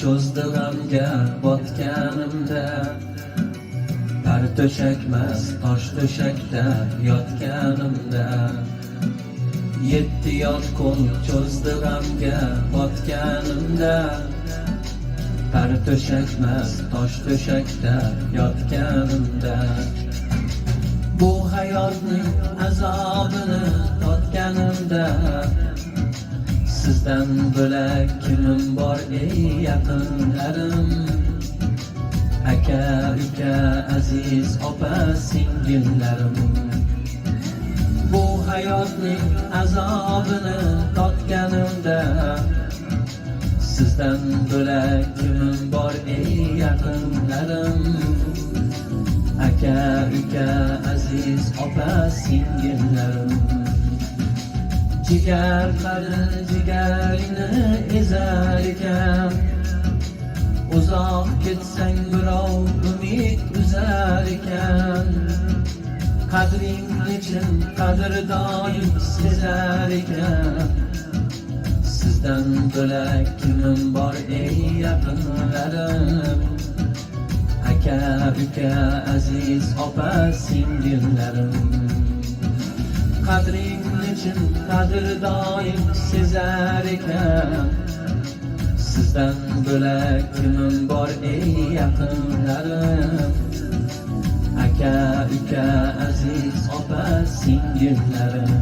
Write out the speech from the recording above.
cho'zdi g'amga botganimda, tar to'shakmas tosh to'shakda yotganimda. 7 yosh qo'l cho'zdi g'amga botganimda, tar to'shakmas tosh to'shakda yotganimda. Bu hayotning azobini totganimda, sizdan bo'lak kimim bor ey yaqinlarim? Aka, uka, aziz opa, singillarim. Bu hayotning azobini totganimda, sizdan bo'lak kimim bor ey yaqinlarim? Aka, uka, aziz opa, singillarim. Jigar qadri jigaringni ezar ekan, uzoq ketsang birov umid uzar ekan. Qadring nechun qadrdonim sezar ekan, sizdan bo'lak kimim bor ey yaqinlarim? Aka, uka, aziz opa, singillarim. Qadring nechun qadrdonim sezar ekan, sizdan bo'lak kimim bor ey yaqinlarim? Aka, uka, aziz opa, singillarim.